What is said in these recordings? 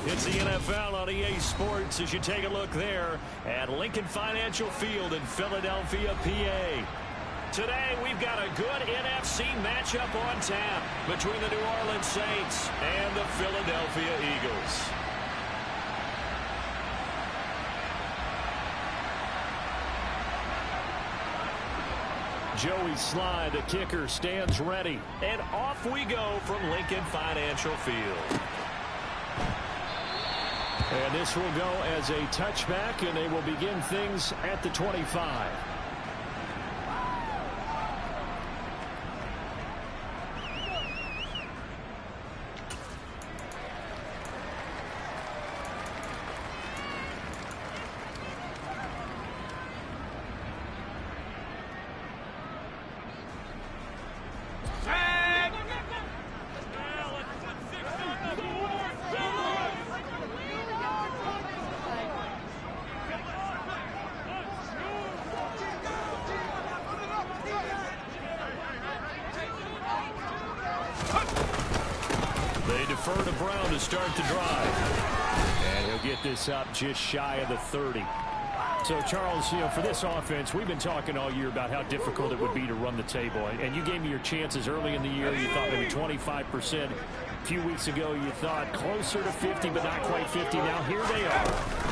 It's the NFL on EA Sports as you take a look there at Lincoln Financial Field in Philadelphia, PA. Today, we've got a good NFC matchup on tap between the New Orleans Saints and the Philadelphia Eagles. Joey Slye, the kicker, stands ready. And off we go from Lincoln Financial Field. And this will go as a touchback, and they will begin things at the 25. They defer to Brown to start the drive. And he'll get this up just shy of the 30. So, Charles, for this offense, we've been talking all year about how difficult it would be to run the table. And you gave me your chances early in the year. You thought maybe 25%. A few weeks ago, you thought closer to 50, but not quite 50. Now, here they are,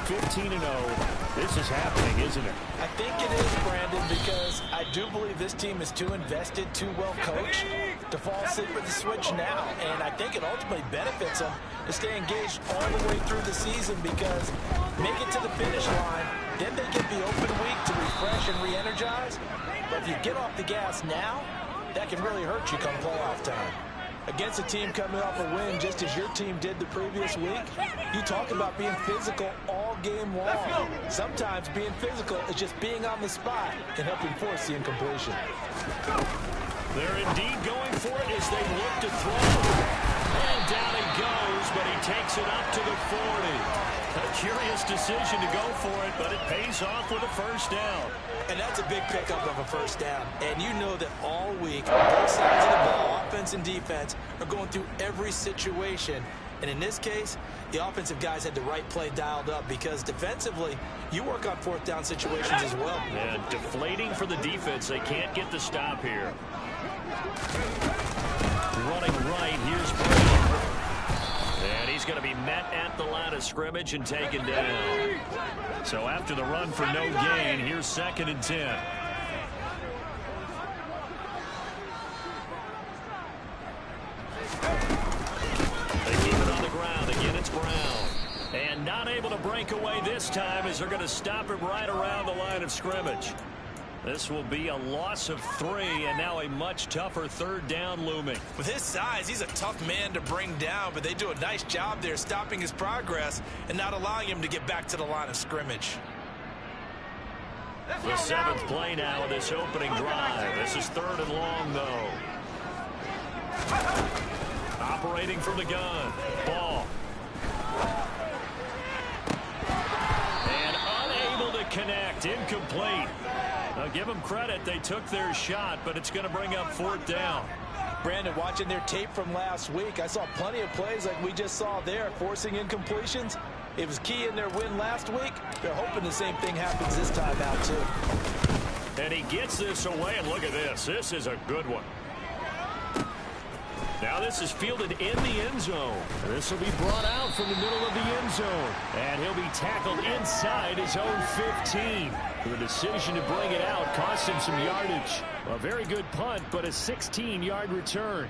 15-0. This is happening, isn't it? I think it is, Brandon, because I do believe this team is too invested, too well coached to fall asleep with the switch now. And I think it ultimately benefits them to stay engaged all the way through the season because make it to the finish line, then they get the open week to refresh and re-energize. But if you get off the gas now, that can really hurt you come playoff time. Against a team coming off a win just as your team did the previous week, you talk about being physical all game long. Sometimes being physical is just being on the spot and helping force the incompletion. They're indeed going for it as they look to throw. And down he goes, but he takes it up to the 40. A curious decision to go for it, but it pays off with a first down. And that's a big pickup of a first down. And you know that all week, both sides of the ball, offense and defense, are going through every situation. And in this case, the offensive guys had the right play dialed up because defensively, you work on fourth down situations as well. And deflating for the defense. They can't get the stop here. Running right, here's Brown. And he's going to be met at the line of scrimmage and taken down. So after the run for no gain, here's 2nd and 10. They keep it on the ground. Again, it's Brown. And not able to break away this time as they're going to stop him right around the line of scrimmage. This will be a loss of 3, and now a much tougher 3rd down looming. With his size, he's a tough man to bring down, but they do a nice job there stopping his progress and not allowing him to get back to the line of scrimmage. The 7th play now of this opening drive. This is 3rd and long, though. Operating from the gun. Ball. And unable to connect. Incomplete. Now, give them credit. They took their shot, but it's going to bring up 4th down. Brandon, watching their tape from last week, I saw plenty of plays like we just saw there, forcing incompletions. It was key in their win last week. They're hoping the same thing happens this time out, too. And he gets this away, and look at this. This is a good one. Now this is fielded in the end zone. This will be brought out from the middle of the end zone. And he'll be tackled inside his own 15. The decision to bring it out cost him some yardage. A very good punt, but a 16-yard return.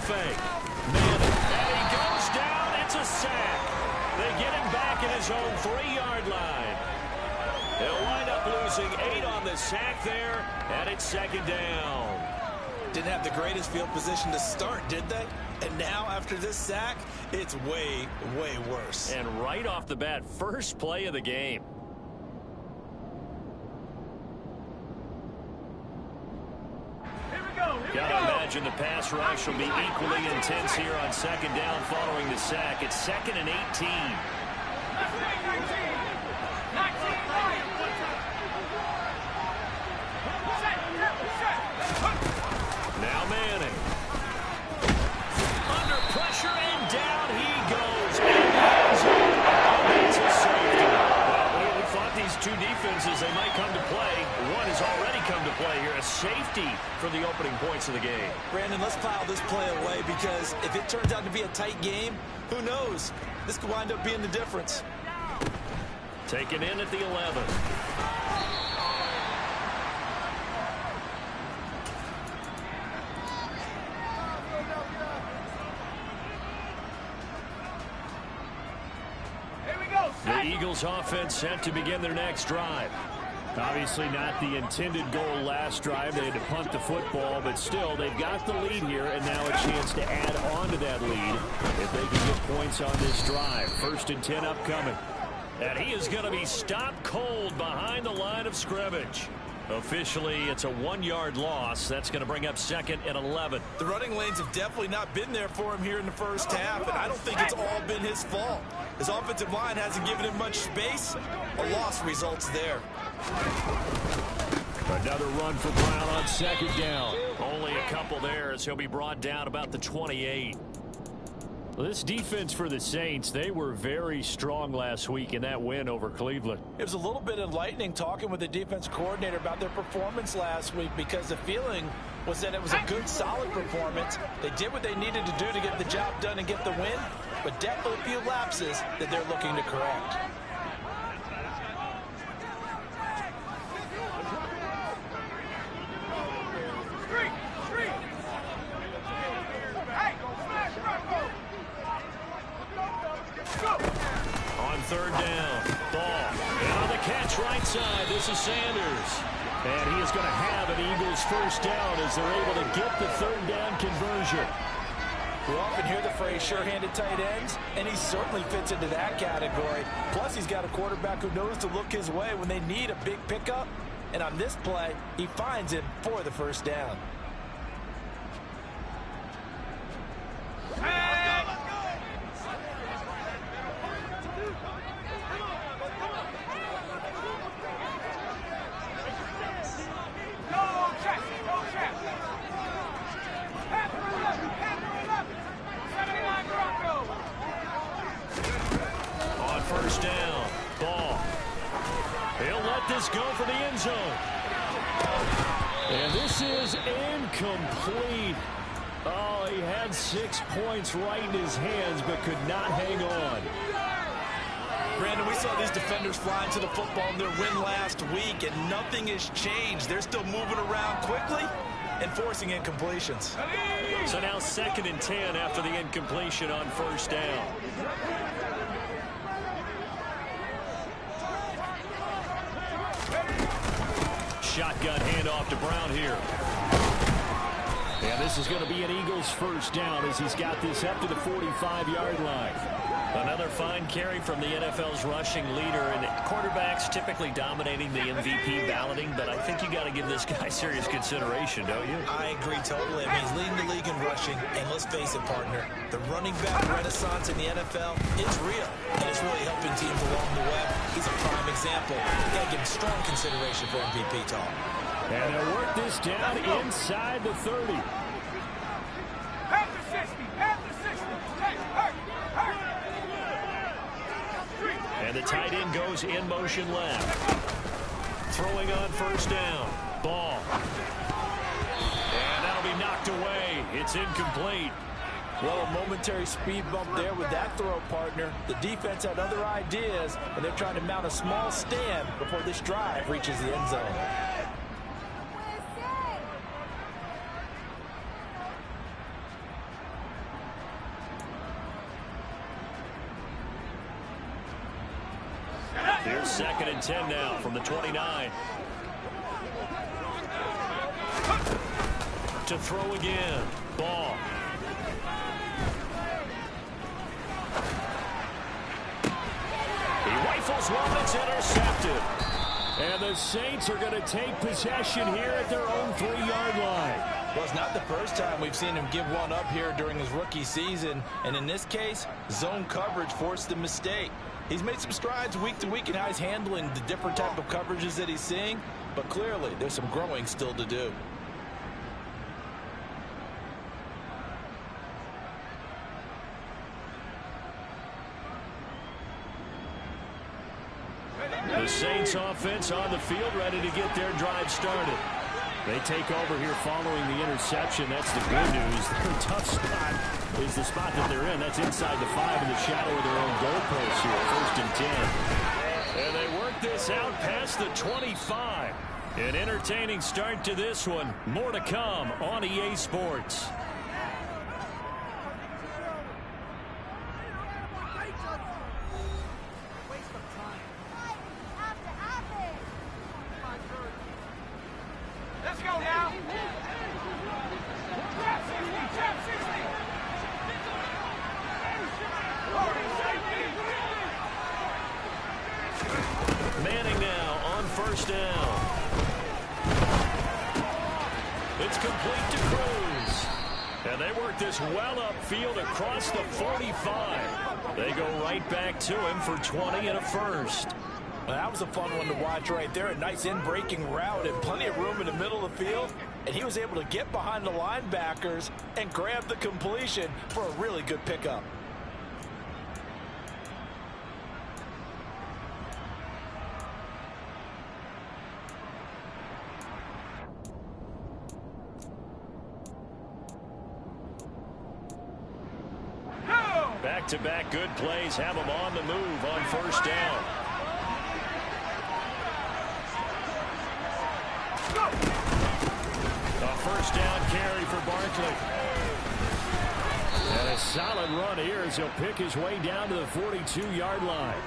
Fake. Man, and he goes down. It's a sack. They get him back at his own 3-yard line. They'll wind up losing 8 on the sack there, and it's 2nd down. Didn't have the greatest field position to start, did they? And now, after this sack, it's way, way worse. And right off the bat, first play of the game. imagine the pass rush will be equally intense here on second down following the sack. It's 2nd and 18. Now Manning. Under pressure and down he goes. And it's a safety. Well, we thought these two defenses, they might come to play. One has already come to play here. A safety for the opening points of the game. Brandon, let's file this play away because if it turns out to be a tight game, who knows? This could wind up being the difference. Taken in at the 11. The Eagles offense set to begin their next drive. Obviously not the intended goal last drive. They had to punt the football, but still they've got the lead here and now a chance to add on to that lead if they can get points on this drive. 1st and 10 upcoming. And he is going to be stopped cold behind the line of scrimmage. Officially, it's a 1-yard loss. That's going to bring up 2nd and 11. The running lanes have definitely not been there for him here in the first half, and I don't think it's all been his fault. His offensive line hasn't given him much space. A loss results there. Another run for Brown on 2nd down. Only a couple there as he'll be brought down about the 28. Well, this defense for the Saints, they were very strong last week in that win over Cleveland. It was a little bit enlightening talking with the defense coordinator about their performance last week because the feeling was that it was a good, solid performance. They did what they needed to do to get the job done and get the win, but definitely a few lapses that they're looking to correct. On 3rd down, ball. And on the catch right side, this is Sanders. And he is going to have an Eagles 1st down as they're able to get the 3rd down conversion. We often hear the phrase sure-handed tight ends, and he certainly fits into that category. Plus, he's got a quarterback who knows to look his way when they need a big pickup. And on this play, he finds him for the 1st down. On 1st down, ball. He'll let this go for the end zone. And this is incomplete. Oh, he had 6 points right in his hands, but could not hang on. Brandon, we saw these defenders flying to the football in their win last week, and nothing has changed. They're still moving around quickly and forcing incompletions. So now 2nd and 10 after the incompletion on 1st down. Shotgun handoff to Brown here. And this is going to be an Eagles 1st down as he's got this up to the 45-yard line. Another fine carry from the NFL's rushing leader, and quarterbacks typically dominating the MVP balloting, but I think you got to give this guy serious consideration, don't you? I agree totally. I mean, he's leading the league in rushing, and let's face it, partner, the running back renaissance in the NFL is real, and it's really helping teams along the way. He's a prime example. You got to give him strong consideration for MVP talk. And they'll work this down inside the 30. And the tight end goes in motion left. Throwing on 1st down. Ball. And that'll be knocked away. It's incomplete. Well, a momentary speed bump there with that throw, partner. The defense had other ideas, and they're trying to mount a small stand before this drive reaches the end zone. Here's 2nd and 10 now from the 29. To throw again. Ball. He rifles one. It's intercepted. And the Saints are going to take possession here at their own 3-yard line. Well, it's not the first time we've seen him give one up here during his rookie season. And in this case, zone coverage forced the mistake. He's made some strides week to week in how he's handling the different type of coverages that he's seeing. But clearly, there's some growing still to do. The Saints offense on the field, ready to get their drive started. They take over here following the interception. That's the good news. Their tough spot is the spot that they're in. That's inside the 5 in the shadow of their own goalpost here. 1st and 10. And they work this out past the 25. An entertaining start to this one. More to come on EA Sports. Let's go now. Manning now on 1st down. It's complete to Cruz. And they work this well upfield across the 45. They go right back to him for 20 and a first. Well, that was a fun one to watch right there. A nice in-breaking route and plenty of room in the middle of the field. And he was able to get behind the linebackers and grab the completion for a really good pickup. Back-to-back good plays have them on the move on 1st down. A 1st down carry for Barkley. And a solid run here as he'll pick his way down to the 42-yard line.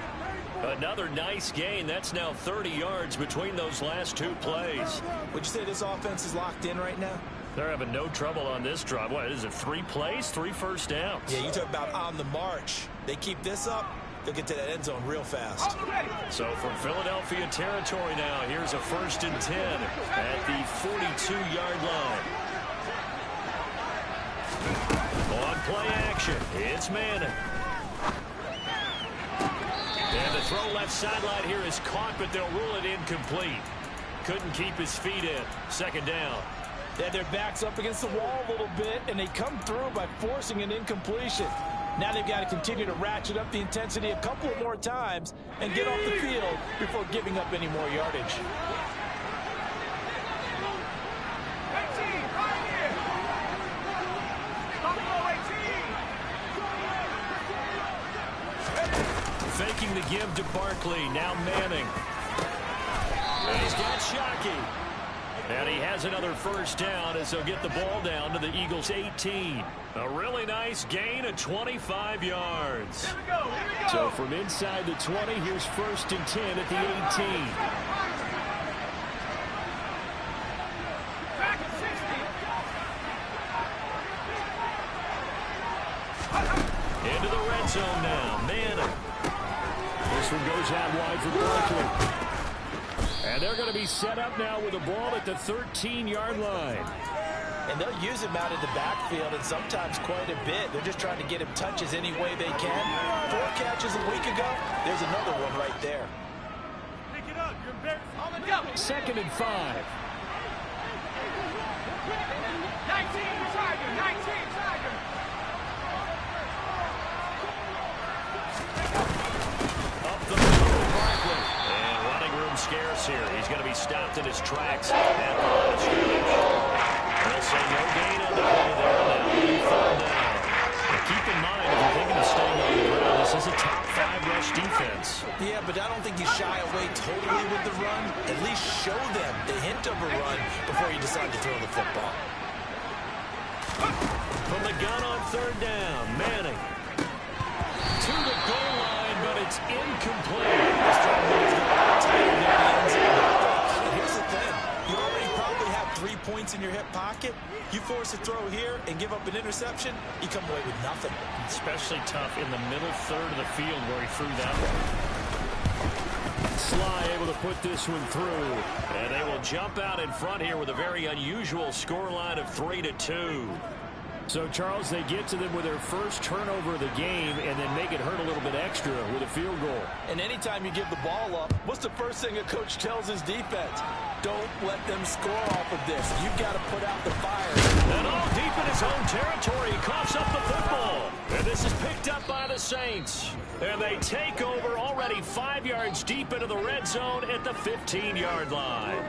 Another nice gain. That's now 30 yards between those last 2 plays. Would you say this offense is locked in right now? They're having no trouble on this drive. What is it, 3 plays, 3 first downs? Yeah, you talk about on the march. They keep this up, they'll get to that end zone real fast. So from Philadelphia territory now, here's a 1st and 10 at the 42-yard line. On play action, it's Manning. And the throw left sideline here is caught, but they'll rule it incomplete. Couldn't keep his feet in. 2nd down. They had their backs up against the wall a little bit, and they come through by forcing an incompletion. Now they've got to continue to ratchet up the intensity a couple of more times and get off the field before giving up any more yardage. Faking the give to Barkley. Now Manning. And he's got Shockey. And he has another 1st down as they'll get the ball down to the Eagles' 18. A really nice gain of 25 yards. Here we go. So from inside the 20, here's 1st and 10 at the 18. Back at 60. Into the red zone now. Manning. This one goes out wide for Barkley. And they're going to be set up now with the ball at the 13-yard line. And they'll use him out in the backfield, and sometimes quite a bit. They're just trying to get him touches any way they can. 4 catches a week ago. There's another one right there. Pick it up. You're embarrassed. On the double. 2nd and 5. 19, Tiger. 19, Tiger. Up the middle, Barkley. And running room scarce here. He's going to be stopped in his tracks at the line of scrimmage. They'll say no gain on the play there. Now 3rd down. Now keep in mind, if you're thinking of staying on the ground, this is a top 5 rush defense. Yeah, but I don't think you shy away totally with the run. At least show them the hint of a run before you decide to throw the football. From the gun on 3rd down, Manning. To the goal line, but it's incomplete. This drive is going to tie near the end zone. And here's the thing. You already probably have 3 points in your hip pocket. You force a throw here and give up an interception, you come away with nothing. Especially tough in the middle 3rd of the field where he threw that one. Sly able to put this one through. And they will jump out in front here with a very unusual scoreline of 3-2. So, Charles, they get to them with their first turnover of the game and then make it hurt a little bit extra with a field goal. And anytime you give the ball up, what's the first thing a coach tells his defense? Don't let them score off of this. You've got to put out the fire. And all deep in his own territory, he coughs up the football. And this is picked up by the Saints. And they take over already 5 yards deep into the red zone at the 15-yard line.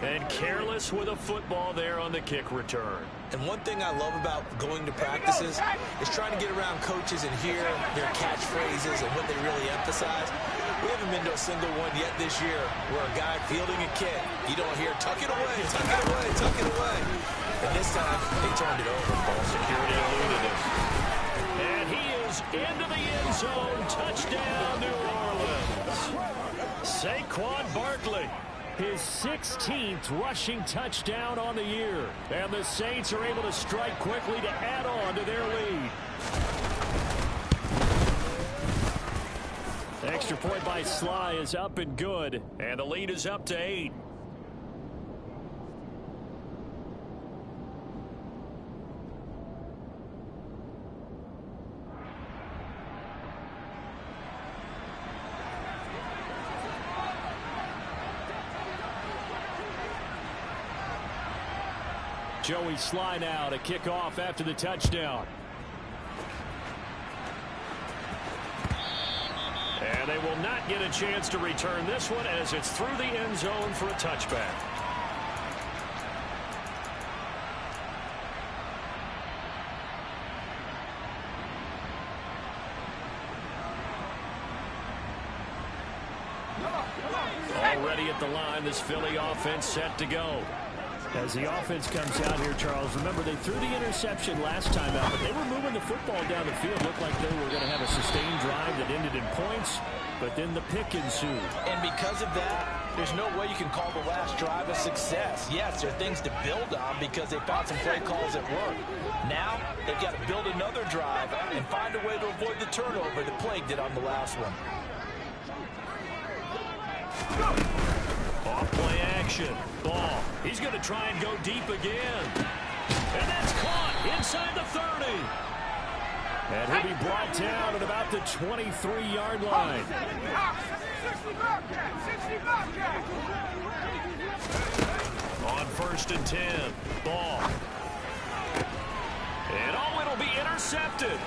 And careless with a football there on the kick return. And one thing I love about going to practices is trying to get around coaches and hear their catchphrases and what they really emphasize. We haven't been to a single one yet this year where a guy fielding a kick, you don't hear, tuck it away, tuck it away, tuck it away. And this time, they turned it over. Ball security eluded it. And he is into the end zone. Touchdown, New Orleans. Saquon Barkley. His 16th rushing touchdown on the year. And the Saints are able to strike quickly to add on to their lead. Extra point by Sly is up and good. And the lead is up to 8. Joey Sly now to kick off after the touchdown. And they will not get a chance to return this one as it's through the end zone for a touchback. Already at the line, this Philly offense set to go. As the offense comes out here, Charles, remember they threw the interception last time out, but they were moving the football down the field. Looked like they were going to have a sustained drive that ended in points, but then the pick ensued. And because of that, there's no way you can call the last drive a success. Yes, there are things to build on because they found some play calls at work. Now, they've got to build another drive and find a way to avoid the turnover that plagued it on the last one. Off play action. Ball. He's going to try and go deep again. And that's caught inside the 30. And he'll be brought down at about the 23-yard line. On 1st and 10. Ball. And oh, it'll be intercepted.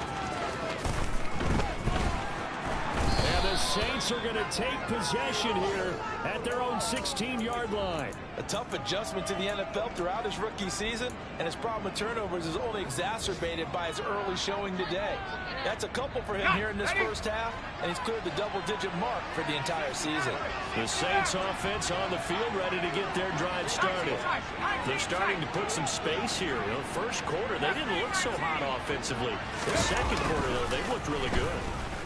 And the Saints are going to take possession here at their own 16-yard line. A tough adjustment to the NFL throughout his rookie season, and his problem with turnovers is only exacerbated by his early showing today. That's a couple for him here in this first half, and he's cleared the double-digit mark for the entire season. The Saints offense on the field ready to get their drive started. They're starting to put some space here. You know, first quarter, they didn't look so hot offensively. The second quarter, though, they looked really good.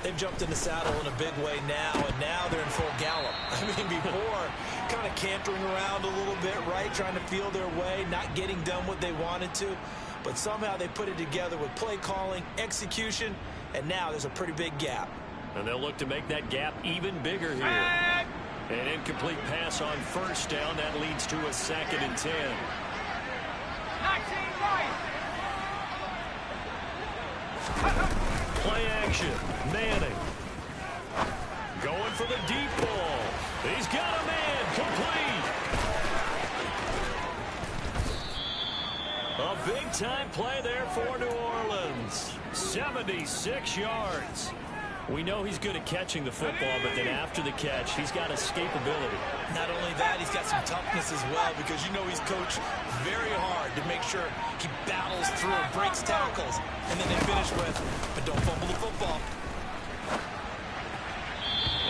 They've jumped in the saddle in a big way now, and now they're in full gallop. I mean, before, kind of cantering around a little bit, right, trying to feel their way, not getting done what they wanted to. But somehow they put it together with play calling, execution, and now there's a pretty big gap. And they'll look to make that gap even bigger here. An incomplete pass on first down. That leads to a 2nd and 10. 19 right. Play action. Manning. Going for the deep ball. He's got a man. Complete. A big-time play there for New Orleans. 76 yards. We know he's good at catching the football, but then after the catch, he's got escapability. Not only that, he's got some toughness as well, because you know he's coached very hard to make sure he battles through, breaks tackles, and then they finish with, but don't fumble the football.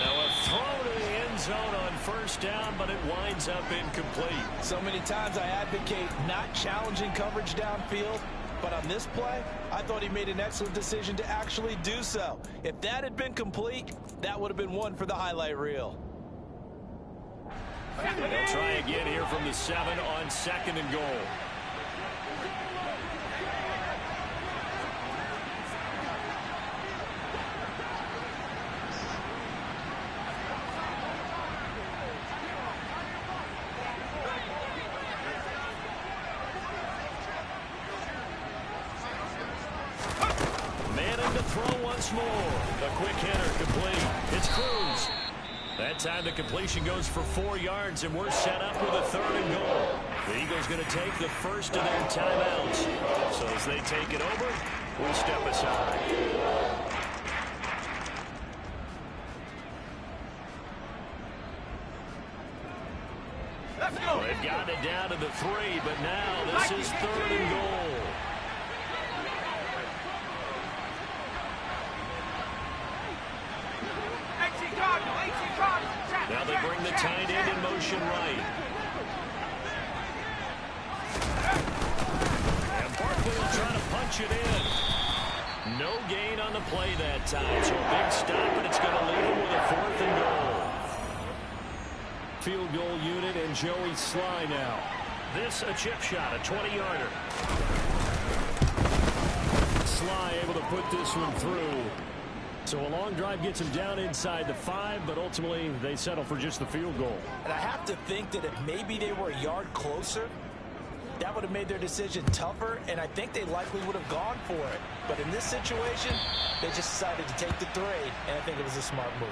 Now a throw to the end zone on first down, but it winds up incomplete. So many times I advocate not challenging coverage downfield, but on this play, I thought he made an excellent decision to actually do so. If that had been complete, that would have been one for the highlight reel. They'll try again here from the 7 on 2nd and goal. throw once more. A quick hitter complete. It's Cruz. That time the completion goes for 4 yards, and we're set up with a 3rd and goal. The Eagles going to take the first of their timeouts. So as they take it over, we'll step aside. Well, they've gotten it down to the 3, but now this is 3rd and goal. Now they bring the tight end in motion right. And Barkley will try to punch it in. No gain on the play that time. So a big stop, and it's going to leave him with a 4th and goal. Field goal unit and Joey Sly now. This a chip shot, a 20-yarder. Sly able to put this one through. So a long drive gets him down inside the 5, but ultimately they settle for just the field goal. And I have to think that if maybe they were a yard closer, that would have made their decision tougher, and I think they likely would have gone for it. But in this situation, they just decided to take the 3, and I think it was a smart move.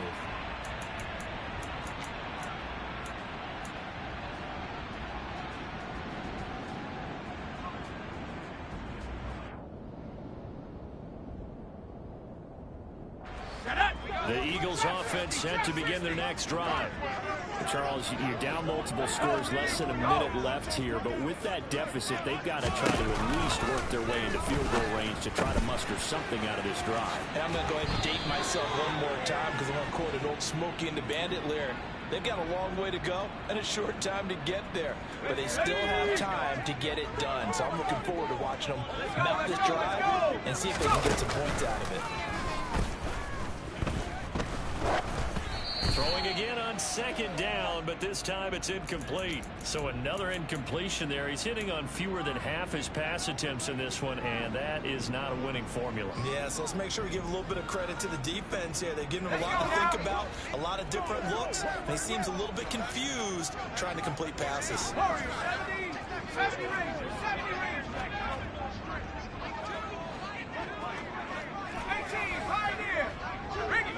The Eagles offense set to begin their next drive. Charles, you're down multiple scores, less than a minute left here, but with that deficit, they've got to try to at least work their way into field goal range to try to muster something out of this drive. And I'm going to go ahead and date myself one more time because I'm going to quote an old Smokey and the Bandit lyric. They've got a long way to go and a short time to get there, but they still have time to get it done. So I'm looking forward to watching them mount this drive and see if they can get some points out of it. Throwing again on 2nd down, but this time it's incomplete. So another incompletion there. He's hitting on fewer than half his pass attempts in this one, and that is not a winning formula. Yeah, so let's make sure we give a little bit of credit to the defense here. They're giving him a lot to think about, a lot of different looks, and he seems a little bit confused trying to complete passes. 70 Rangers, 70 Rangers back. 18, Pioneer. Bring it.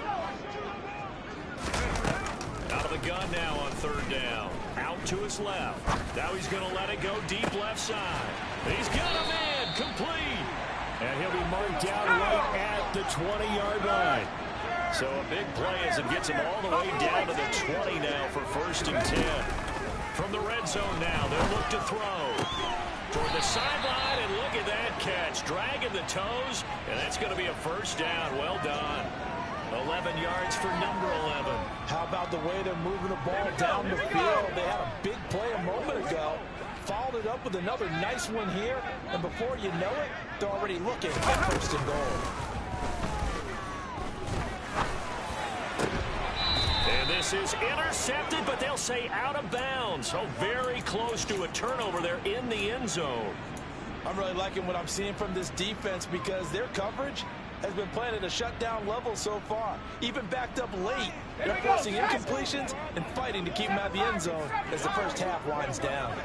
Out of the gun now on 3rd down. Out to his left. Now he's going to let it go deep left side. He's got a man complete. And he'll be marked down right at the 20-yard line. So a big play as it gets him all the way down to the 20 now for 1st and 10. From the red zone now, they'll look to throw. Toward the sideline, and look at that catch. Dragging the toes, and that's going to be a 1st down. Well done. 11 yards for number 11. How about the way they're moving the ball down the field? They had a big play a moment ago. Followed it up with another nice one here. And before you know it, they're already looking at 1st and goal. And this is intercepted, but they'll say out of bounds. So very close to a turnover there in the end zone. I'm really liking what I'm seeing from this defense because their coverage has been playing at a shutdown level so far. Even backed up late, they're forcing incompletions and fighting to keep them out of the end zone as the first half winds down.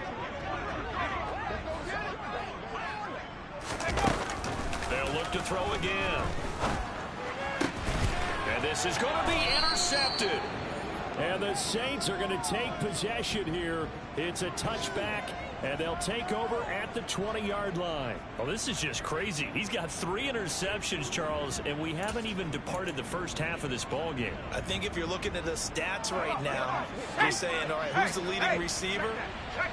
They'll look to throw again. And this is going to be intercepted. And the Saints are going to take possession here. It's a touchback, and they'll take over at the 20-yard line. Well, this is just crazy. He's got 3 interceptions, Charles, and we haven't even departed the first half of this ball game. I think if you're looking at the stats right now, you're saying, all right, who's the leading receiver?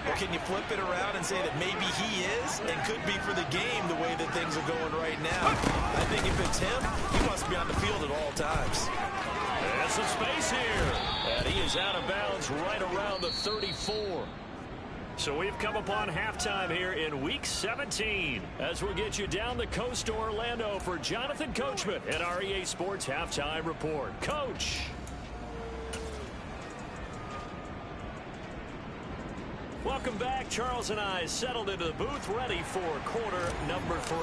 Or can you flip it around and say that maybe he is and could be for the game the way that things are going right now? I think if it's him, he must be on the field at all times. There's some space here. And he is out of bounds right around the 34. So we've come upon halftime here in Week 17 as we'll get you down the coast to Orlando for Jonathan Coachman at our EA Sports Halftime Report. Coach. Welcome back. Charles and I settled into the booth ready for quarter number 3.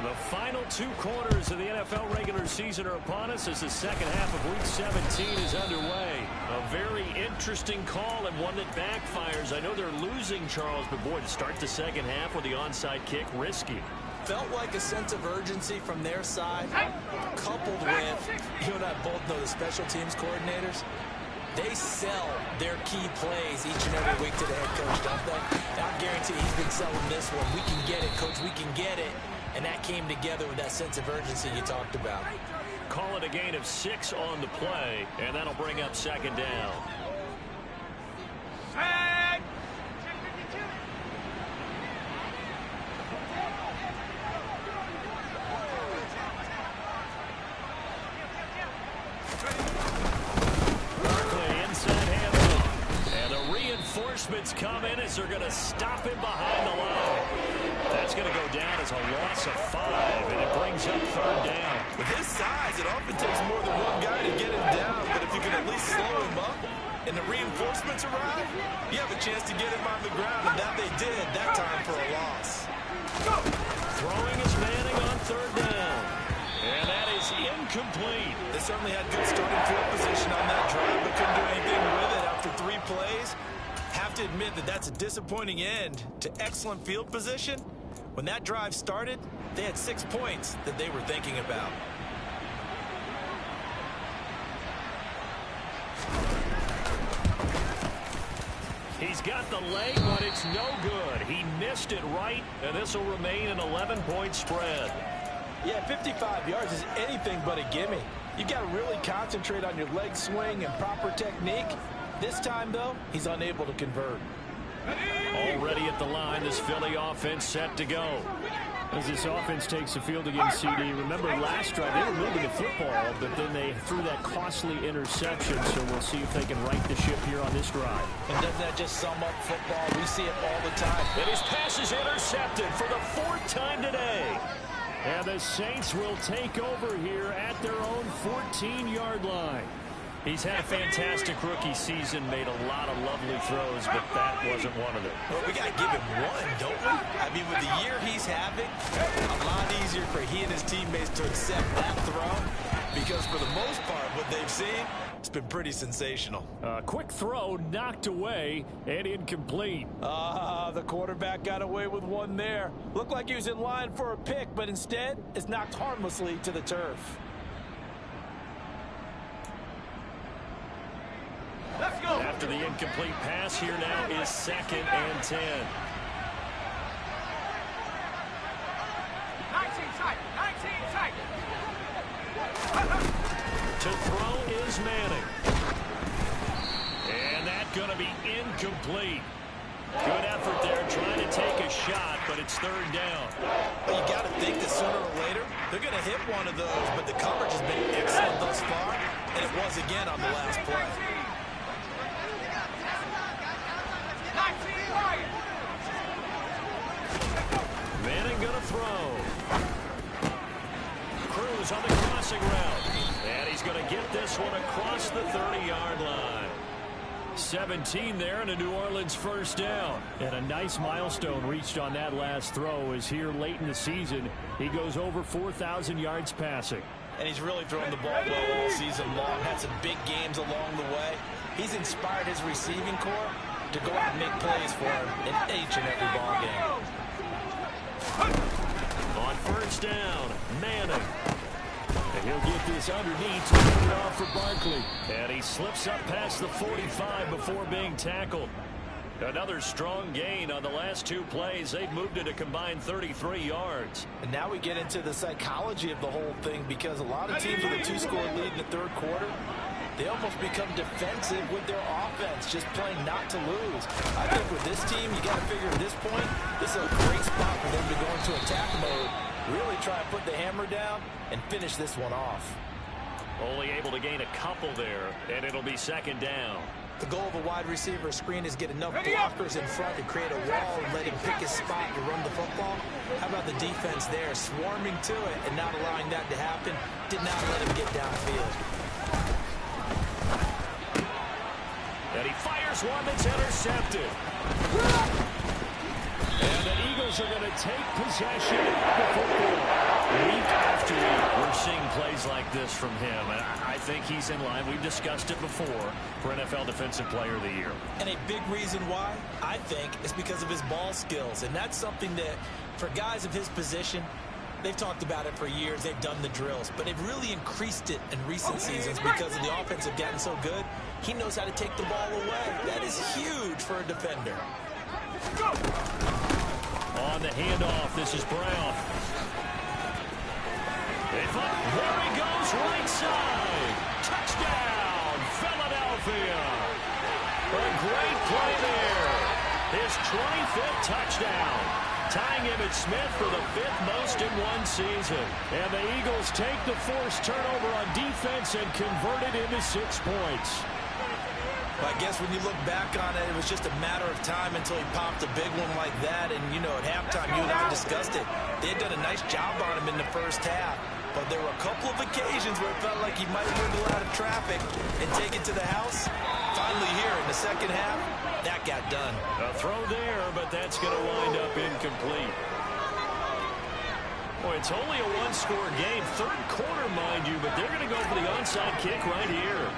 The final 2 quarters of the NFL regular season are upon us as the second half of Week 17 is underway. A very interesting call and one that backfires. I know they're losing, Charles, but boy, to start the second half with the onside kick, risky. felt like a sense of urgency from their side, coupled with, you and I both know the special teams coordinators, they sell their key plays each and every week to the head coach, don't they? And I guarantee he's been selling this one. We can get it, coach, we can get it. And that came together with that sense of urgency you talked about. Call it a gain of 6 on the play, and that'll bring up second down. Hey! Barkley inside handoff. And the reinforcements come in as they're going to stop him behind the line. That's going to go down as a loss of 5, and it brings up third down. With his size, it often takes more than one guy to get him down, but if you can at least slow him up and the reinforcements arrive, you have a chance to get him on the ground, and that they did that time for a loss. Throwing is Manning on third down. And that is incomplete. They certainly had good starting field position on that drive, but couldn't do anything with it after 3 plays. Have to admit that that's a disappointing end to excellent field position. When that drive started, they had 6 points that they were thinking about. He's got the leg, but it's no good. He missed it right, and this will remain an 11-point spread. Yeah, 55 yards is anything but a gimme. You've got to really concentrate on your leg swing and proper technique. This time, though, he's unable to convert. Already at the line, this Philly offense set to go. As this offense takes the field against CD, remember last drive they were moving the football, but then they threw that costly interception, so we'll see if they can right the ship here on this drive. And doesn't that just sum up football? We see it all the time. And his pass is intercepted for the 4th time today. And the Saints will take over here at their own 14-yard line. He's had a fantastic rookie season, made a lot of lovely throws, but that wasn't one of them. Well, we got to give him one, don't we? I mean, with the year he's having, a lot easier for he and his teammates to accept that throw, because for the most part, what they've seen, it's been pretty sensational. Quick throw knocked away and incomplete. The quarterback got away with one there. Looked like he was in line for a pick, but instead, it's knocked harmlessly to the turf. Let's go. After the incomplete pass, here now is 2nd and 10. 19 tight. 19 tight. To throw is Manning. And that's going to be incomplete. Good effort there, trying to take a shot, but it's third down. Well, you got to think that sooner or later, they're going to hit one of those, but the coverage has been excellent thus far, and it was again on the last play. Manning going to throw. Cruz on the crossing route. And he's going to get this one across the 30-yard line. 17 there and a New Orleans first down. And a nice milestone reached on that last throw as here late in the season, he goes over 4,000 yards passing. And he's really thrown the ball well all season long. Had some big games along the way. He's inspired his receiving corps to go out and make plays for him in each and every ball game. On first down, Manning. And he'll get this underneath to put it off for Barkley. And he slips up past the 45 before being tackled. Another strong gain on the last 2 plays. They've moved it a combined 33 yards. And now we get into the psychology of the whole thing, because a lot of teams with a 2-score lead in the third quarter, they almost become defensive with their offense, just playing not to lose. I think with this team, you got to figure at this point, this is a great spot for them to go into attack mode, really try to put the hammer down and finish this one off. Only able to gain a couple there, and it'll be second down. The goal of a wide receiver screen is get enough blockers in front to create a wall and let him pick his spot to run the football. How about the defense there, swarming to it and not allowing that to happen? Did not let him get downfield. And he fires one that's intercepted. And the Eagles are going to take possession of the football. Week after week, we're seeing plays like this from him. And I think he's in line. We've discussed it before for NFL Defensive Player of the Year. And a big reason why, I think, is because of his ball skills. And that's something that, for guys of his position, they've talked about it for years. They've done the drills. But they've really increased it in recent seasons because of the offense have gotten so good. He knows how to take the ball away. That is huge for a defender. On the handoff, this is Brown. There he goes, right side. Touchdown, Philadelphia. A great play there. His 25th touchdown. Tying Emmitt Smith for the 5th most in one season. And the Eagles take the forced turnover on defense and convert it into 6 points. Well, I guess when you look back on it, it was just a matter of time until he popped a big one like that. And, you know, at halftime, you and I discussed it. They had done a nice job on him in the first half. But there were a couple of occasions where it felt like he might wiggle out of traffic and take it to the house. Finally here in the second half, that got done. A throw there, but that's going to wind up incomplete. Boy, it's only a one-score game. Third quarter, mind you, but they're going to go for the onside kick right here.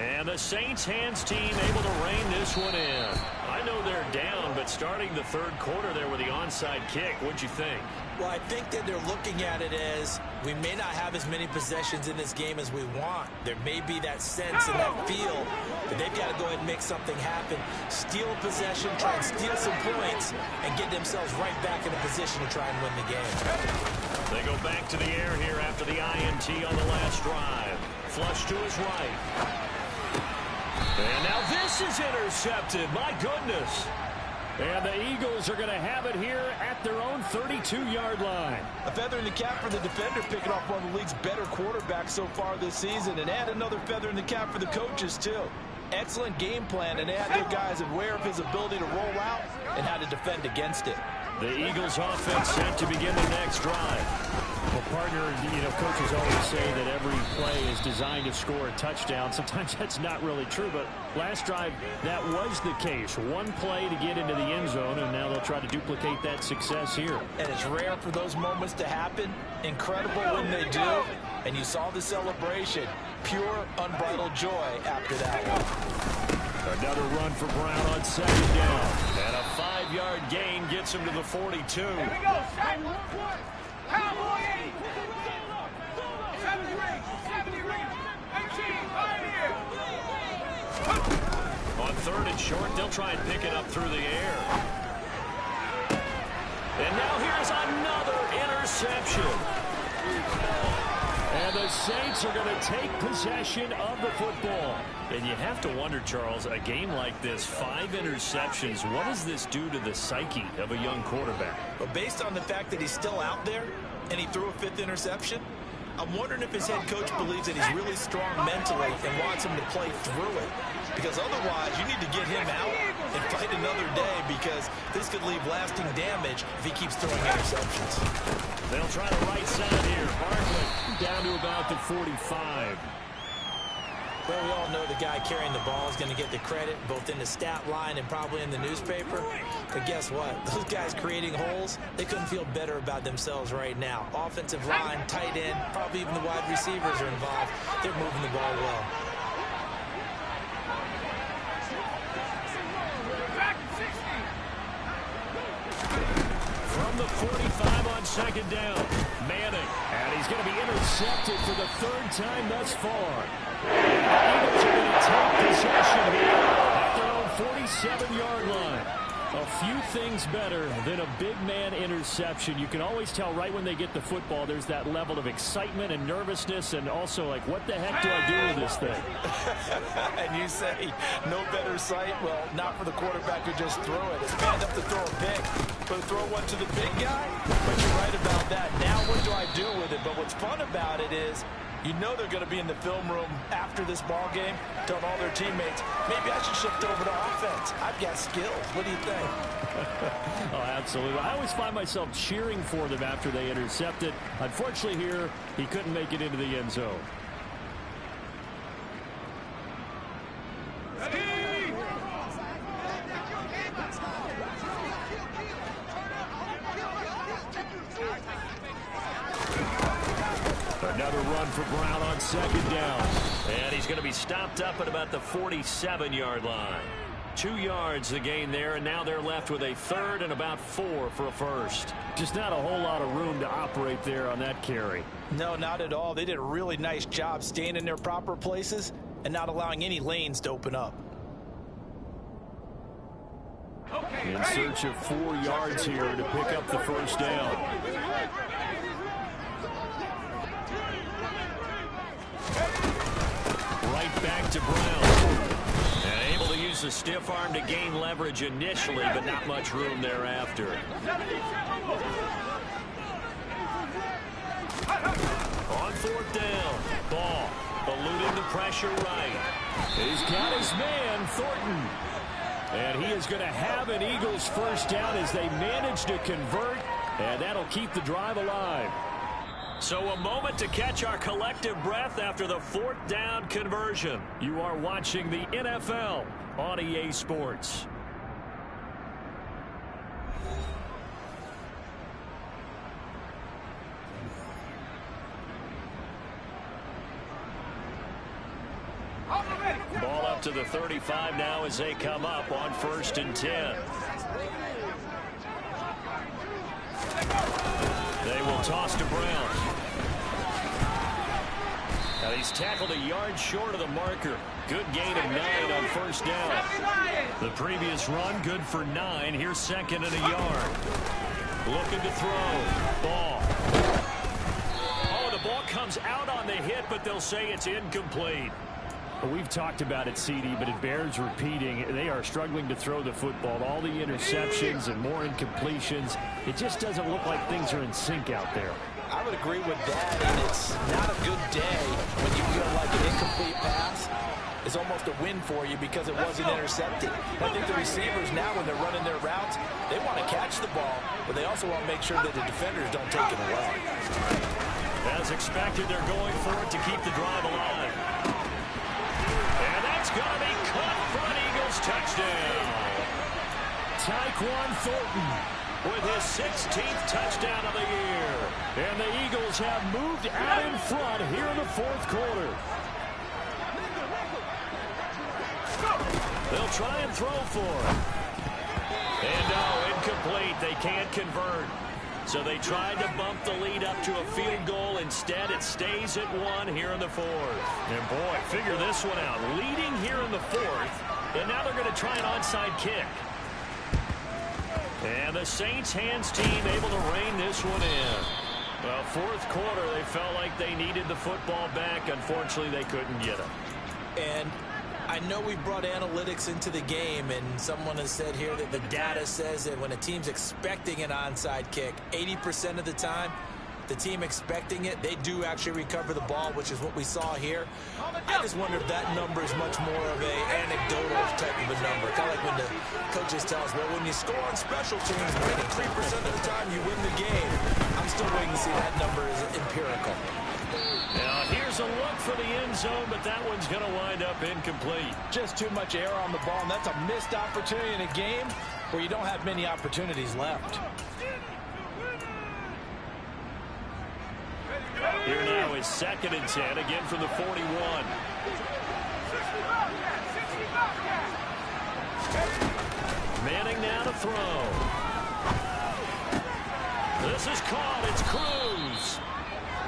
And the Saints hands team able to rein this one in. I know they're down, but starting the third quarter there with the onside kick, what'd you think? Well, I think that they're looking at it as we may not have as many possessions in this game as we want. There may be that sense and that feel, but they've got to go ahead and make something happen. Steal a possession, try and steal some points, and get themselves right back in a position to try and win the game. They go back to the air here after the INT on the last drive. Flush to his right. And now this is intercepted. My goodness. And the Eagles are going to have it here at their own 32-yard line. A feather in the cap for the defender, picking off one of the league's better quarterbacks so far this season. And add another feather in the cap for the coaches, too. Excellent game plan, and they had their guys aware of his ability to roll out and how to defend against it. The Eagles offense set to begin the next drive. Well, partner, you know, coaches always say that every play is designed to score a touchdown. Sometimes that's not really true, but last drive, that was the case. One play to get into the end zone, and now they'll try to duplicate that success here. And it's rare for those moments to happen. Incredible when they do. And you saw the celebration. Pure, unbridled joy after that one. Another run for Brown on second down. And a 5-yard gain gets him to the 42. Here we go. Set. Cowboy 80. 70 rings. 70 rings. 18. Pioneer. On third and short, they'll try and pick it up through the air. And now here's another interception. And the Saints are going to take possession of the football. And you have to wonder, Charles, a game like this, 5 interceptions, what does this do to the psyche of a young quarterback? But based on the fact that he's still out there and he threw a 5th interception, I'm wondering if his head coach believes that he's really strong mentally and wants him to play through it. Because otherwise, you need to get him out and fight another day, because this could leave lasting damage if he keeps throwing interceptions. They'll try the right side here. Barkley down to about the 45. Well, we all know the guy carrying the ball is going to get the credit, both in the stat line and probably in the newspaper. But guess what? Those guys creating holes, they couldn't feel better about themselves right now. Offensive line, tight end, probably even the wide receivers are involved. They're moving the ball well. From the 45 on second down, Manning. And he's going to be intercepted for the 3rd time thus far. The Eagles are going to take possession here at their own 47-yard line. A few things better than a big man interception. You can always tell right when they get the football, there's that level of excitement and nervousness, and also like, what the heck do I do with this thing? And you say, no better sight? Well, not for the quarterback who just threw it. It's bad enough to throw a pick, but throw one to the big guy? But you're right about that. Now what do I do with it? But what's fun about it is, you know they're going to be in the film room after this ball game, telling all their teammates, maybe I should shift over to offense. I've got skills. What do you think? Oh, absolutely. I always find myself cheering for them after they intercept it. Unfortunately here, he couldn't make it into the end zone. run for Brown on second down. And he's going to be stopped up at about the 47-yard line. 2 yards the gain there, and now they're left with a third and about 4 for a first. Just not a whole lot of room to operate there on that carry. No, not at all. They did a really nice job staying in their proper places and not allowing any lanes to open up. In search of 4 yards here to pick up the first down. Right back to Brown. And able to use the stiff arm to gain leverage initially, but not much room thereafter. On fourth down, Ball eluding the pressure right. He's got his man, Thornton. And he is going to have an Eagles first down as they manage to convert, and that'll keep the drive alive. So a moment to catch our collective breath after the fourth down conversion. You are watching the NFL on EA Sports. Ball up to the 35 now as they come up on 1st and 10. They will toss to Brown. Now he's tackled a yard short of the marker. Good gain of 9 on first down. The previous run good for 9. Here's 2nd and a yard. Looking to throw. Ball. Oh, the ball comes out on the hit, but they'll say it's incomplete. Well, we've talked about it, CD, but it bears repeating. They are struggling to throw the football. All the interceptions and more incompletions. It just doesn't look like things are in sync out there. I would agree with that, and it's not a good day when you feel like an incomplete pass is almost a win for you because it wasn't intercepted. I think the receivers now, when they're running their routes, they want to catch the ball, but they also want to make sure that the defenders don't take it away. As expected, they're going for it to keep the drive alive. And that's going to be caught for an Eagles touchdown. Tyquan Thornton with his 16th touchdown of the year. And the Eagles have moved out in front here in the fourth quarter. They'll try and throw for it. And no, incomplete. They can't convert. So they tried to bump the lead up to a field goal. Instead, it stays at 1 here in the fourth. And boy, figure this one out. Leading here in the fourth. And now they're going to try an onside kick. And the Saints hands team able to rein this one in. Well, fourth quarter, they felt like they needed the football back. Unfortunately, they couldn't get it. And I know we brought analytics into the game, and someone has said here that the data says that when a team's expecting an onside kick, 80% of the time, the team expecting it, they do actually recover the ball, which is what we saw here. I just wonder if that number is much more of a anecdotal type of a number. Kind of like when the coaches tell us, well, when you score on special teams, 93% of the time you win the game. I'm still waiting to see that number is empirical. Now here's a look for the end zone, but that one's going to wind up incomplete. Just too much air on the ball, and that's a missed opportunity in a game where you don't have many opportunities left. Here now is 2nd and 10, again from the 41. Manning now to throw. This is caught. It's Cruz.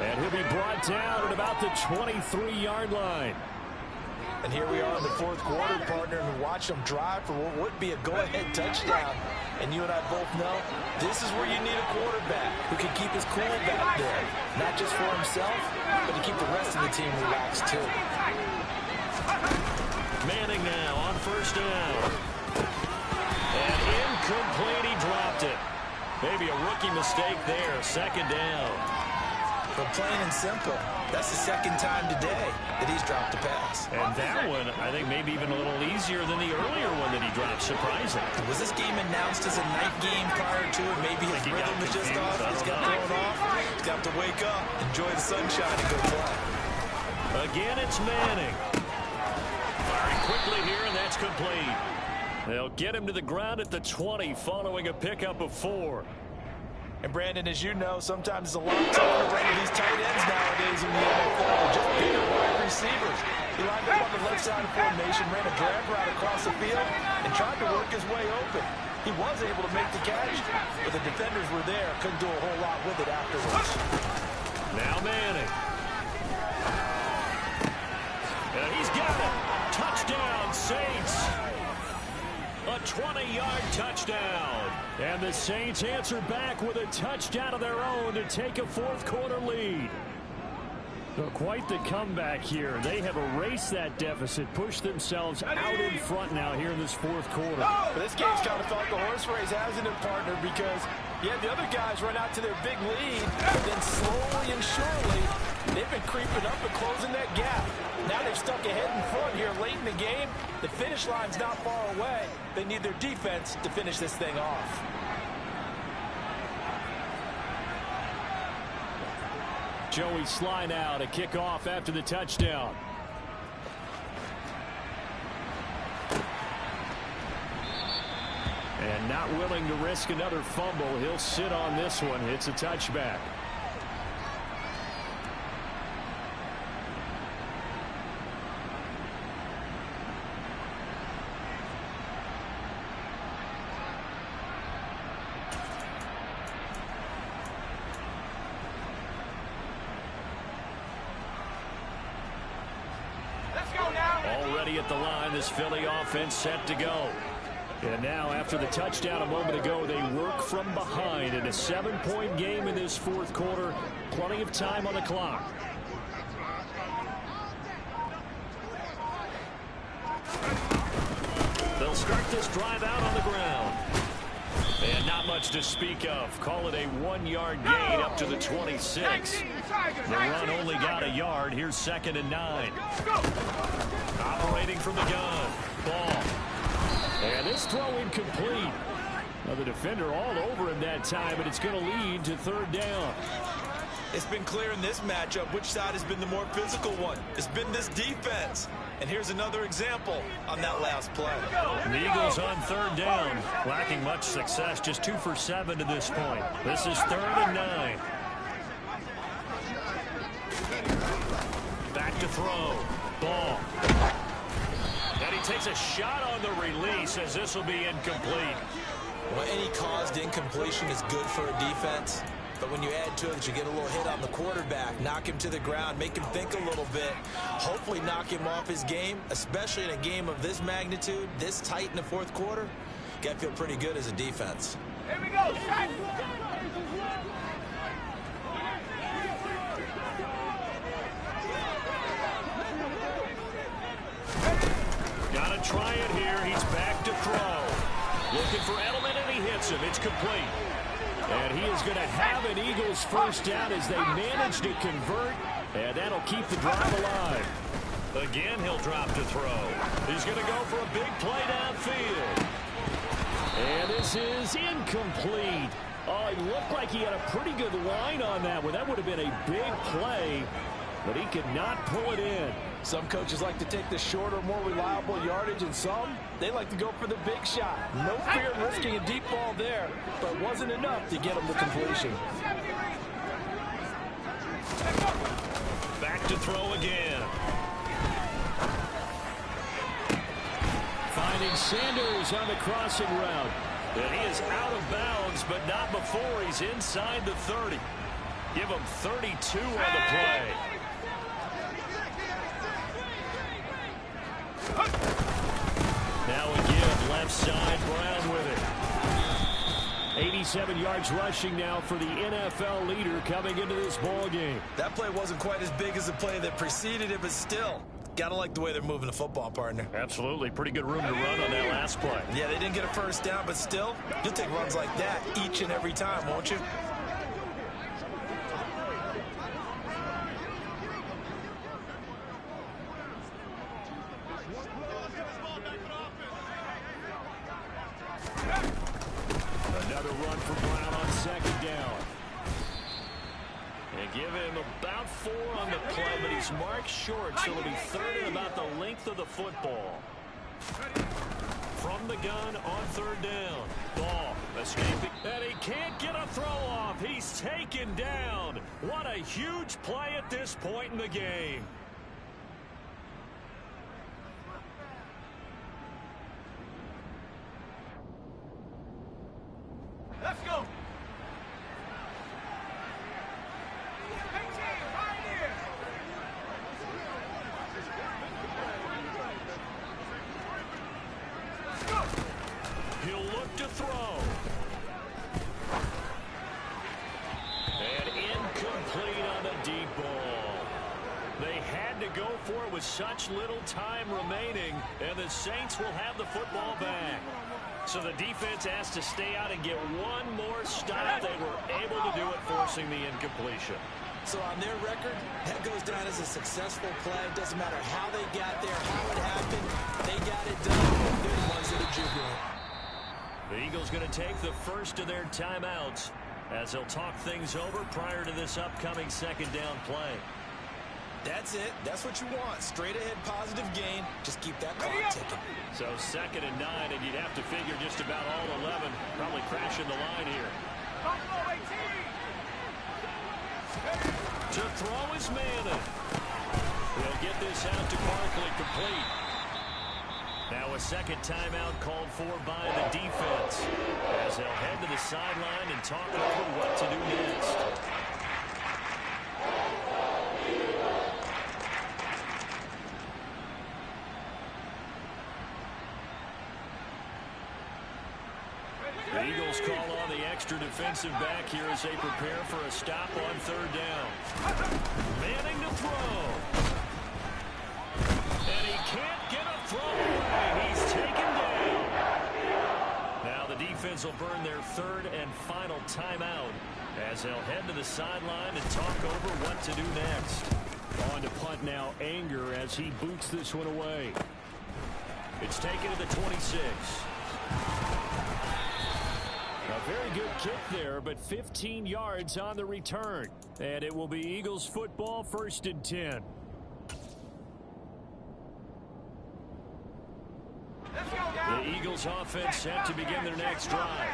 And he'll be brought down at about the 23-yard line. And here we are in the fourth quarter, partner, and watch them drive for what would be a go-ahead touchdown. And you and I both know this is where you need a quarterback who can keep his cool back there. Not just for himself, but to keep the rest of the team relaxed, too. Manning now on first down. And incomplete, he dropped it. Maybe a rookie mistake there, 2nd down. But plain and simple, that's the 2nd time today that he's dropped a pass. And that one, I think, maybe even a little easier than the earlier one that he dropped. Surprising. Was this game announced as a night game prior to it? Maybe his rhythm was just off. He's got thrown off. He's got to wake up, enjoy the sunshine, and go play. Again, it's Manning. Firing quickly here, and that's complete. They'll get him to the ground at the 20 following a pickup of 4. And Brandon, as you know, sometimes it's a lot tougher to run these tight ends nowadays in the NFL. They're just bigger wide receivers. He lined up on the left side of formation, ran a drag route across the field, and tried to work his way open. He was able to make the catch, but the defenders were there. Couldn't do a whole lot with it afterwards. Now Manning. And he's got it. Touchdown, Saints. A 20-yard touchdown. And the Saints answer back with a touchdown of their own to take a fourth-quarter lead. So quite the comeback here. They have erased that deficit, pushed themselves out in front now here in this fourth quarter. But this game's kind of felt the horse race, hasn't it, partner? Because, yeah, the other guys run out to their big lead, but then slowly and surely, they've been creeping up and closing that gap. Now they've stuck ahead in front here late in the game. The finish line's not far away. They need their defense to finish this thing off. Joey Sly now to kick off after the touchdown. And not willing to risk another fumble. He'll sit on this one. It's a touchback. Already at the line, this Philly offense set to go. And now after the touchdown a moment ago, they work from behind in a 7-point game in this fourth quarter. Plenty of time on the clock. They'll start this drive out on the ground. And not much to speak of. Call it a 1-yard gain up to the 26. The run only got a yard. Here's 2nd and 9. Operating from the gun. Ball. And this throw incomplete. Now the defender all over him that time, but it's going to lead to 3rd down. It's been clear in this matchup which side has been the more physical one. It's been this defense. And here's another example on that last play. The Eagles on 3rd down. Lacking much success. Just 2 for 7 to this point. This is 3rd and 9. Back to throw. Ball. And he takes a shot on the release as this will be incomplete. Well, any caused incompletion is good for a defense. But when you add to it that you get a little hit on the quarterback, knock him to the ground, make him think a little bit, hopefully knock him off his game, especially in a game of this magnitude, this tight in the fourth quarter, you got to feel pretty good as a defense. Here we go. Got to try it here. He's back to throw. Looking for Edelman, and he hits him. It's complete. And he is going to have an Eagles first down as they manage to convert, and that'll keep the drive alive. Again, he'll drop to throw. He's going to go for a big play downfield. And this is incomplete. Oh, it looked like he had a pretty good line on that one. That would have been a big play, but he could not pull it in. Some coaches like to take the shorter, more reliable yardage, and some, they like to go for the big shot. No fear of risking a deep ball there, but it wasn't enough to get him to completion. Back to throw again. Finding Sanders on the crossing route. And he is out of bounds, but not before he's inside the 30. Give him 32 on the play. Now again, left side, Brown with it. 87 yards rushing now for the NFL leader coming into this ball game. That play wasn't quite as big as the play that preceded it, but still, gotta like the way they're moving the football, partner. Absolutely. Pretty good room to run on that last play. Yeah, they didn't get a first down, but still, you'll take runs like that each and every time, won't you? Another run for Brown on 2nd down. And give him about 4 on the play, but he's marked short, so it'll be 3rd and about the length of the football. From the gun on 3rd down. Ball. Escaping. And he can't get a throw off. He's taken down. What a huge play at this point in the game. Let's go. Hey, team, Pioneer. Let's go. He'll look to throw. And incomplete on the deep ball. They had to go for it with such little time remaining, and the Saints will have the football back. So the defense has to stay out and get one more stop. They were able to do it, forcing the incompletion. So on their record, that goes down as a successful play. It doesn't matter how they got there, how it happened. They got it done. They're the ones that are jubilant. The Eagles going to take the first of their timeouts as they'll talk things over prior to this upcoming second down play. That's it. That's what you want. Straight ahead positive gain. Just keep that clock ticking. So 2nd and 9, and you'd have to figure just about all 11 probably crashing the line here. To throw is Manning. He'll get this out to Barkley, complete. Now a second timeout called for by the defense as they'll head to the sideline and talk over what to do next. The Eagles call on the extra defensive back here as they prepare for a stop on 3rd down. Manning to throw. And he can't get a throw away. He's taken down. Now the defense will burn their 3rd and final timeout as they'll head to the sideline and talk over what to do next. On to punt now, Anger, as he boots this one away. It's taken to the 26. A very good kick there, but 15 yards on the return. And it will be Eagles football, 1st and 10. The Eagles offense set to begin their next drive.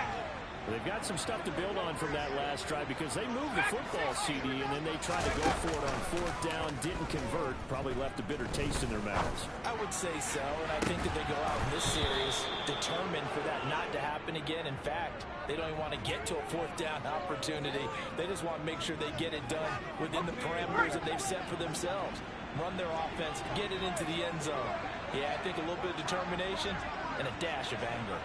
They've got some stuff to build on from that last drive because they moved the football, CD, and then they tried to go for it on 4th down, didn't convert, probably left a bitter taste in their mouths. I would say so, and I think that they go out in this series determined for that not to happen again. In fact, they don't even want to get to a 4th down opportunity. They just want to make sure they get it done within the parameters that they've set for themselves. Run their offense, get it into the end zone. Yeah, I think a little bit of determination and a dash of anger.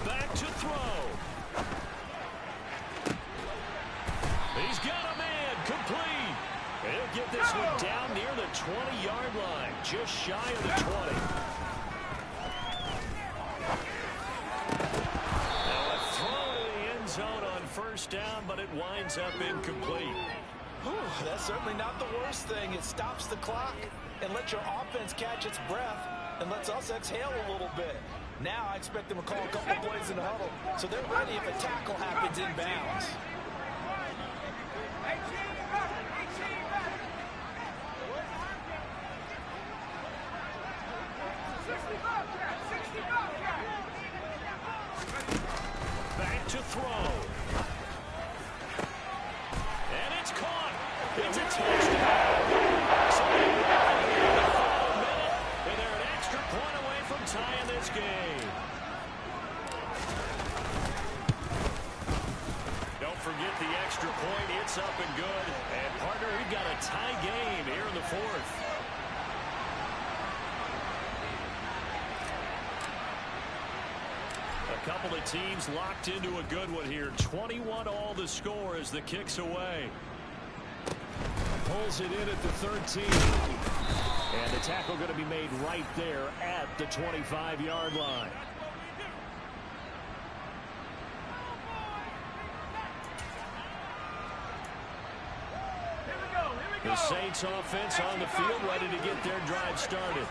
Back to throw. He's got a man, complete. He'll get this one down near the 20-yard line, just shy of the 20. Now a throw to the end zone on 1st down, but it winds up incomplete. Whew, that's certainly not the worst thing. It stops the clock and lets your offense catch its breath and lets us exhale a little bit. Now I expect them to call a couple of plays in the huddle, so they're ready if a tackle happens inbounds. Back to throw. And it's caught. It's a touchdown. So they're and they're an extra point away from tying this game. Don't forget the extra point. It's up and good. And partner, we've got a tie game here in the 4th. A couple of teams locked into a good one here. 21 all the score as the kick's away. Pulls it in at the 13. And the tackle going to be made right there at the 25-yard line. Here we go. The Saints offense on the field ready to get their drive started.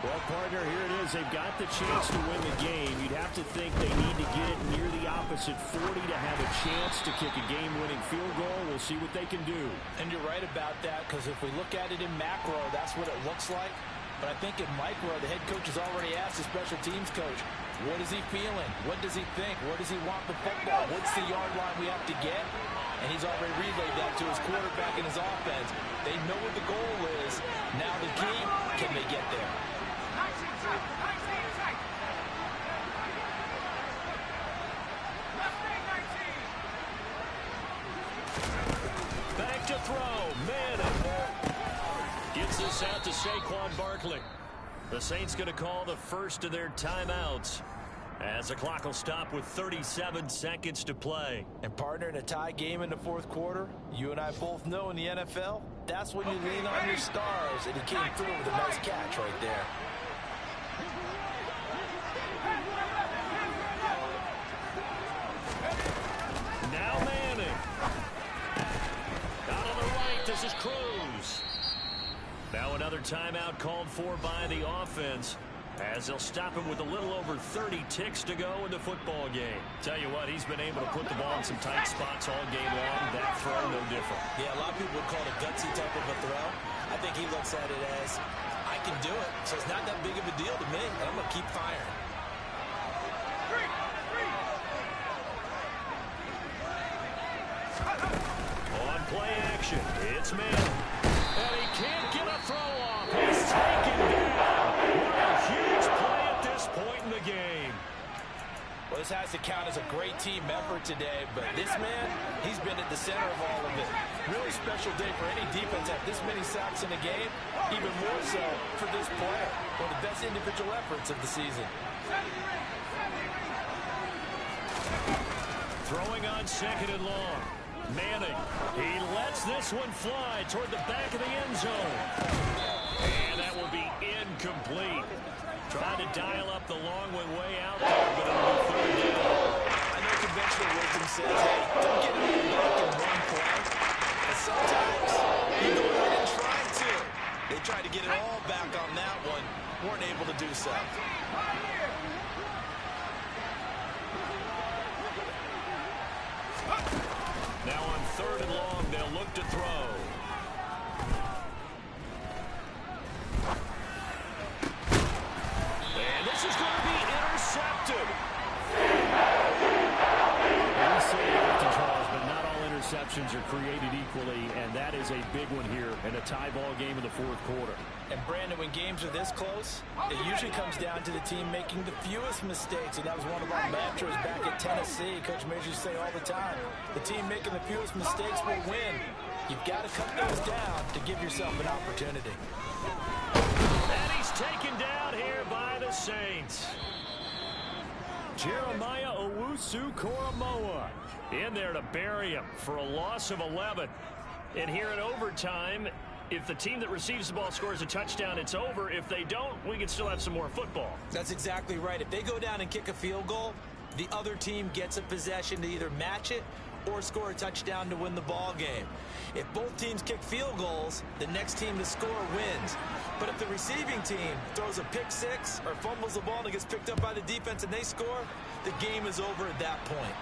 Well, partner, here it is. They've got the chance to win the game. You'd have to think they need to get it near the opposite 40 to have a chance to kick a game-winning field goal. We'll see what they can do. And you're right about that, because if we look at it in macro, that's what it looks like. But I think in micro, the head coach has already asked the special teams coach, what is he feeling? What does he think? Where does he want the football? What's the yard line we have to get? And he's already relayed that to his quarterback and his offense. They know what the goal is. Now the key, can they get there? Back to throw. Manning gets this out to Saquon Barkley. The Saints going to call the first of their timeouts as the clock will stop with 37 seconds to play. And partner, in a tie game in the fourth quarter, you and I both know in the NFL, that's when you lean on your stars, and he came through with a nice catch right there. Now Manning. Out on the right, this is Cruz. Now another timeout called for by the offense, as they'll stop him with a little over 30 ticks to go in the football game. Tell you what, he's been able to put the ball in some tight spots all game long. That throw, no different. Yeah, a lot of people would call it a gutsy type of a throw. I think he looks at it as, I can do it, so it's not that big of a deal to me, and I'm going to keep firing. On play action, it's Manning. And he can't get a throw off. He's taken down. What a huge play at this point in the game. Well, this has to count as a great team effort today, but this man, he's been at the center of all of it. Really special day for any defense at this many sacks in a game, even more so for this player. One of the best individual efforts of the season. Throwing on second and long. Manning, he lets this one fly toward the back of the end zone. And that will be incomplete. Trying to dial up the long one way out there, but it'll be third down. I know conventional wisdom says, hey, don't get it back in one play. And sometimes you go ahead and try to. They tried to get it all back on that one. Weren't able to do so. Now on third and long, they'll look to throw. And this is going to be intercepted. We say it often, Charles, but not all interceptions are created equally, and that is a big one here in a tie ball game in the fourth quarter. And Brandon, when games are this close, it usually comes down to the team making the fewest mistakes, and that was one of our mantras back at Tennessee. Coach Major used to say all the time, the team making the fewest mistakes will win. You've got to cut those down to give yourself an opportunity. And he's taken down here by the Saints. Jeremiah Owusu-Koramoah In there to bury him for a loss of 11. And here in overtime, if the team that receives the ball scores a touchdown, it's over. If they don't, we can still have some more football. That's exactly right. If they go down and kick a field goal, the other team gets a possession to either match it or score a touchdown to win the ball game. If both teams kick field goals, the next team to score wins. But if the receiving team throws a pick six or fumbles the ball and it gets picked up by the defense and they score, the game is over at that point.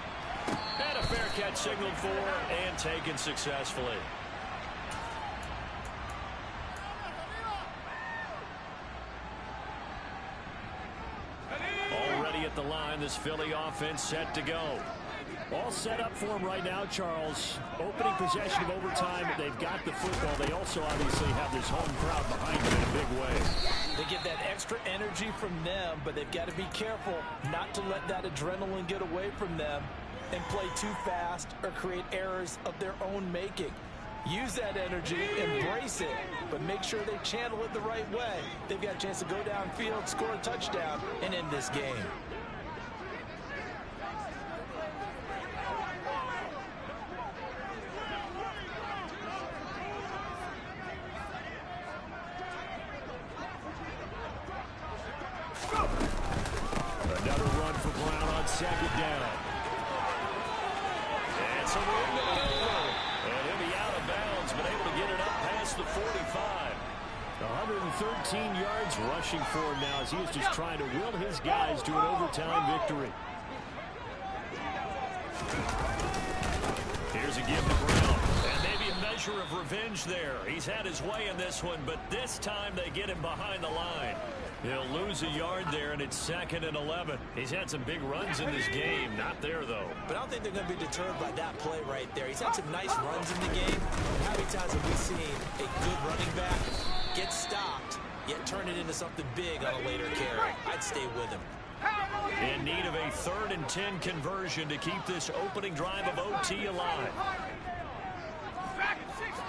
And a fair catch signaled for and taken successfully. Already at the line, this Philly offense set to go. All set up for them right now, Charles. Opening possession of overtime. They've got the football. They also obviously have this home crowd behind them in a big way. They get that extra energy from them, but they've got to be careful not to let that adrenaline get away from them and play too fast or create errors of their own making. Use that energy, embrace it, but make sure they channel it the right way. They've got a chance to go downfield, score a touchdown, and end this game. Another run for Brown on second down. And some room to maneuver. And he'll be out of bounds, but able to get it up past the 45. 113 yards rushing for him now as he is just trying to will his guys to an overtime victory. Here's a give to Brown. And maybe a measure of revenge there. He's had his way in this one, but this time they get him behind the line. He'll lose a yard there, and it's 2nd and 11. He's had some big runs in this game. Not there, though. But I don't think they're going to be deterred by that play right there. He's had some nice runs in the game. How many times have we seen a good running back get stopped, yet turn it into something big on a later carry? I'd stay with him. In need of a 3rd and 10 conversion to keep this opening drive of OT alive. Back at 60.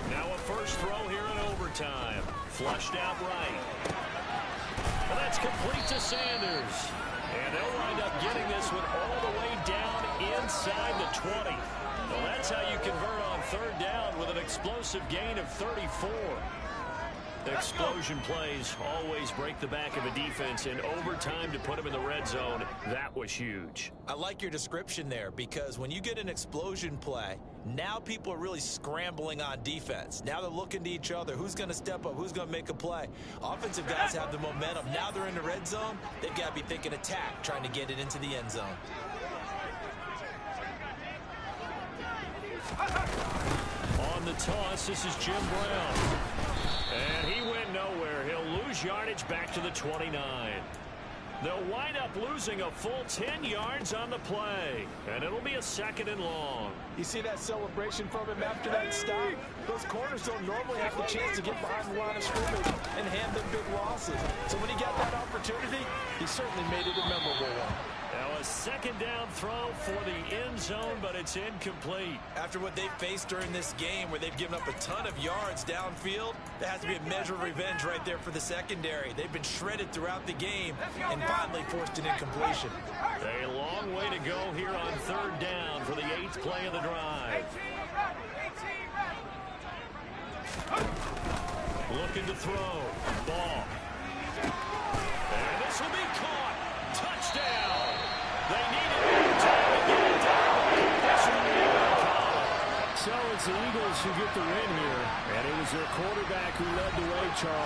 Now a first throw here in overtime. Flushed out right. And that's complete to Sanders. And they'll wind up getting this one all the way down inside the 20. Well, that's how you convert on 3rd down with an explosive gain of 34. Explosion plays always break the back of a defense in overtime to put them in the red zone. That was huge. I like your description there because when you get an explosion play, now people are really scrambling on defense. Now they're looking to each other. Who's going to step up? Who's going to make a play? Offensive guys have the momentum. Now they're in the red zone. They've got to be thinking attack, trying to get it into the end zone. On the toss, this is Jim Brown. And he went nowhere. He'll lose yardage back to the 29. They'll wind up losing a full 10 yards on the play. And it'll be a 2nd and long. You see that celebration from him after that stop? Those corners don't normally have the chance to get behind the line of scrimmage and hand them big losses. So when he got that opportunity, he certainly made it a memorable one. Now a 2nd down throw for the end zone, but it's incomplete. After what they've faced during this game where they've given up a ton of yards downfield, there has to be a measure of revenge right there for the secondary. They've been shredded throughout the game and finally forced an incompletion. A long way to go here on 3rd down for the 8th play of the drive. Looking to throw. Ball. And this will be caught. Touchdown. They needed more time to get it down. So it's the Eagles who get the win here. And it was their quarterback who led the way, Charles.